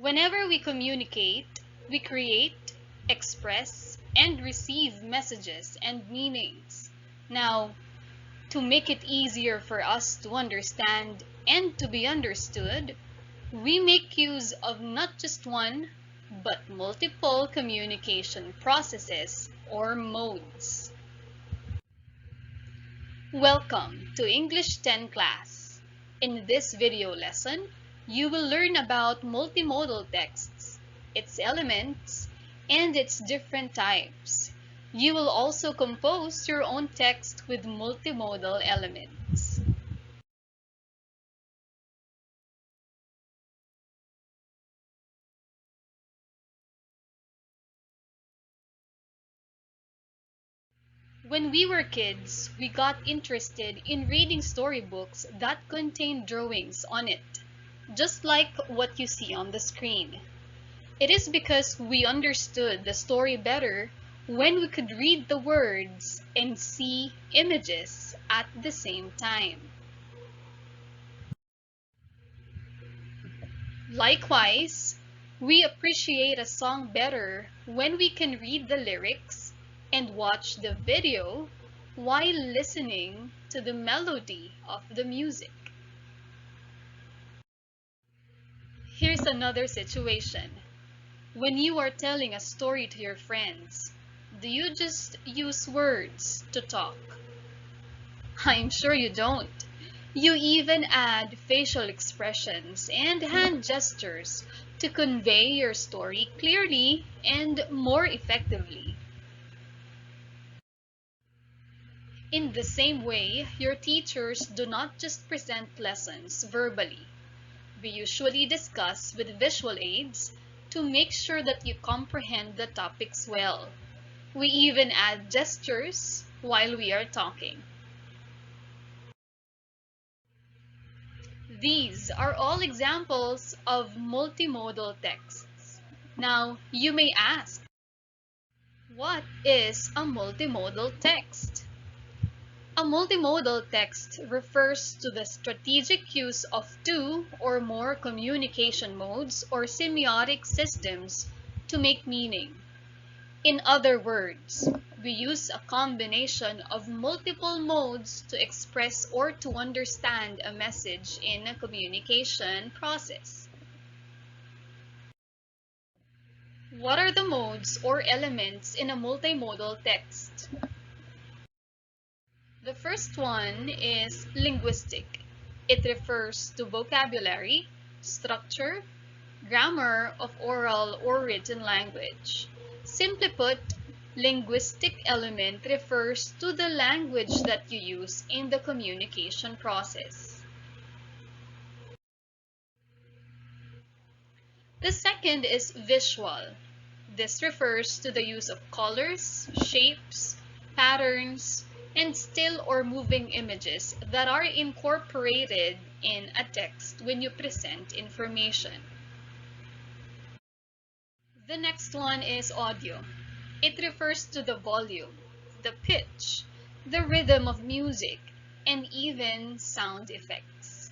Whenever we communicate, we create, express, and receive messages and meanings. Now, to make it easier for us to understand and to be understood, we make use of not just one, but multiple communication processes or modes. Welcome to English 10 class. In this video lesson, you will learn about multimodal texts, its elements, and its different types. You will also compose your own text with multimodal elements. When we were kids, we got interested in reading storybooks that contained drawings on it, just like what you see on the screen. It is because we understood the story better when we could read the words and see images at the same time. Likewise, we appreciate a song better when we can read the lyrics and watch the video while listening to the melody of the music. Here's another situation. When you are telling a story to your friends, do you just use words to talk? I'm sure you don't. You even add facial expressions and hand gestures to convey your story clearly and more effectively. In the same way, your teachers do not just present lessons verbally. We usually discuss with visual aids to make sure that you comprehend the topics well. We even add gestures while we are talking. These are all examples of multimodal texts. Now, you may ask, what is a multimodal text? A multimodal text refers to the strategic use of two or more communication modes or semiotic systems to make meaning. In other words, we use a combination of multiple modes to express or to understand a message in a communication process. What are the modes or elements in a multimodal text? The first one is linguistic. It refers to vocabulary, structure, grammar of oral or written language. Simply put, linguistic element refers to the language that you use in the communication process. The second is visual. This refers to the use of colors, shapes, patterns, and still or moving images that are incorporated in a text when you present information. The next one is audio. It refers to the volume, the pitch, the rhythm of music, and even sound effects.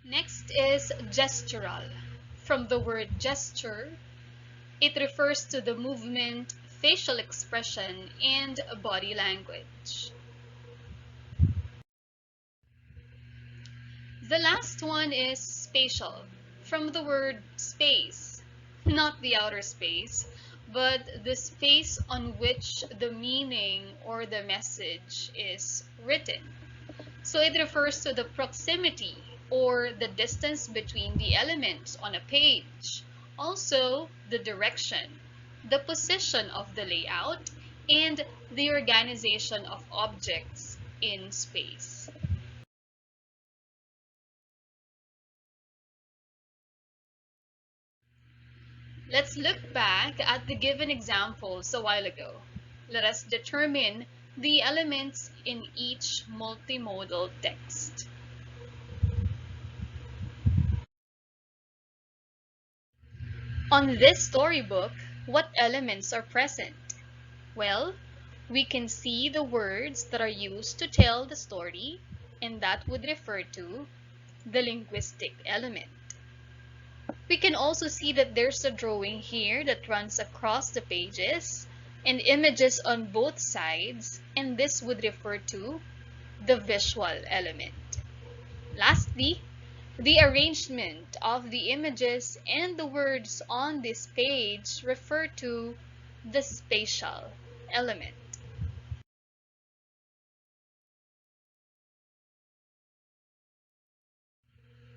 Next is gestural. From the word gesture, it refers to the movement, facial expression, and body language. The last one is spatial. From the word space, not the outer space, but the space on which the meaning or the message is written. So it refers to the proximity or the distance between the elements on a page. Also, the direction, the position of the layout, and the organization of objects in space. Let's look back at the given examples a while ago. Let us determine the elements in each multimodal text. On this storybook, what elements are present? Well, we can see the words that are used to tell the story, and that would refer to the linguistic element. We can also see that there's a drawing here that runs across the pages and images on both sides, and this would refer to the visual element. Lastly, the arrangement of the images and the words on this page refer to the spatial element.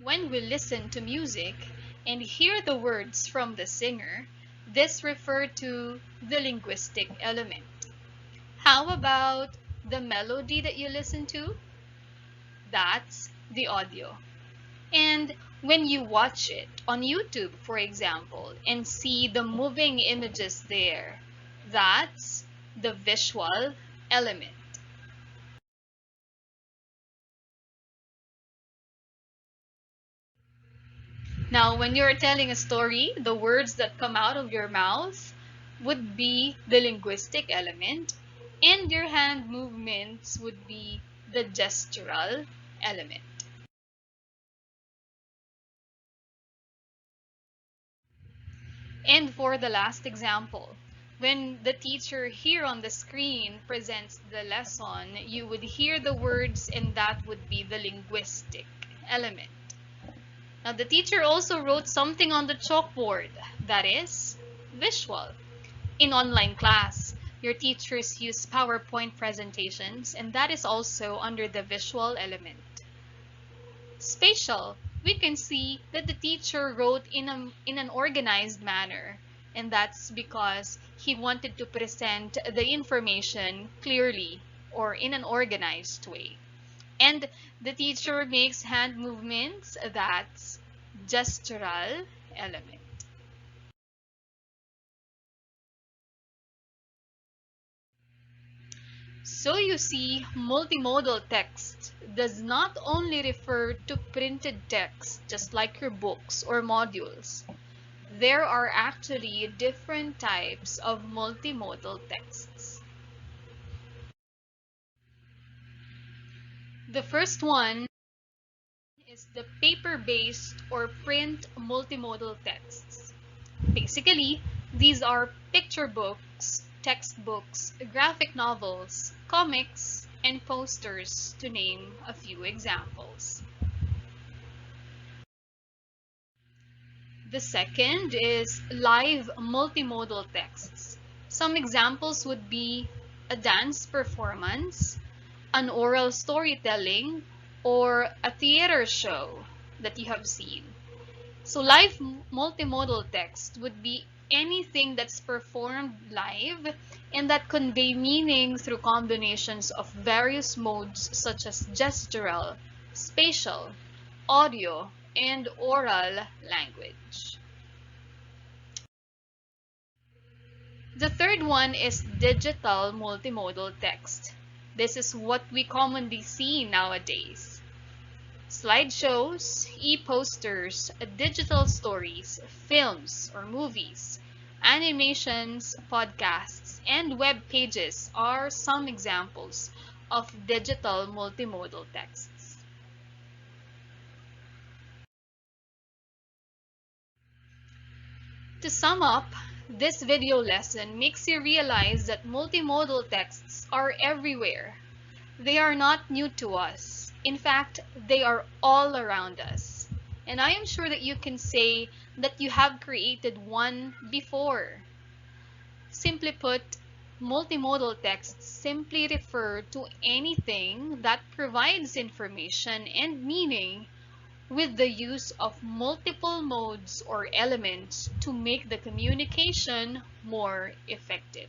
When we listen to music and hear the words from the singer, this refers to the linguistic element. How about the melody that you listen to? That's the audio. And when you watch it on YouTube, for example, and see the moving images there, that's the visual element. Now, when you're telling a story, the words that come out of your mouth would be the linguistic element, and your hand movements would be the gestural element. And for the last example, when the teacher here on the screen presents the lesson, you would hear the words, and that would be the linguistic element. Now, the teacher also wrote something on the chalkboard, that is visual. In online class, your teachers use PowerPoint presentations, and that is also under the visual element. Spatial, we can see that the teacher wrote in an organized manner, and that's because he wanted to present the information clearly or in an organized way. And the teacher makes hand movements, that's gestural element. So you see, multimodal text does not only refer to printed text, just like your books or modules. There are actually different types of multimodal texts. The first one is the paper-based or print multimodal texts. Basically, these are picture books, textbooks, graphic novels, comics, and posters, to name a few examples. The second is live multimodal texts. Some examples would be a dance performance, an oral storytelling, or a theater show that you have seen. So live multimodal text would be anything that's performed live and that convey meaning through combinations of various modes such as gestural, spatial, audio, and oral language. The third one is digital multimodal text. This is what we commonly see nowadays. Slideshows, e-posters, digital stories, films or movies, animations, podcasts, and web pages are some examples of digital multimodal texts. To sum up, this video lesson makes you realize that multimodal texts are everywhere. They are not new to us. In fact, they are all around us. And I am sure that you can say that you have created one before. Simply put, multimodal texts simply refer to anything that provides information and meaning with the use of multiple modes or elements to make the communication more effective.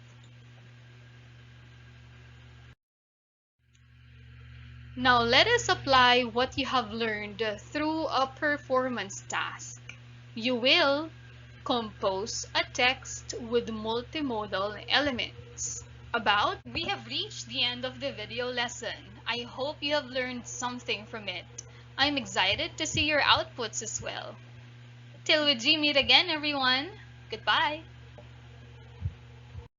Now let us apply what you have learned through a performance task. You will compose a text with multimodal elements. We have reached the end of the video lesson. I hope you have learned something from it. I'm excited to see your outputs as well. Till we meet again, everyone. Goodbye.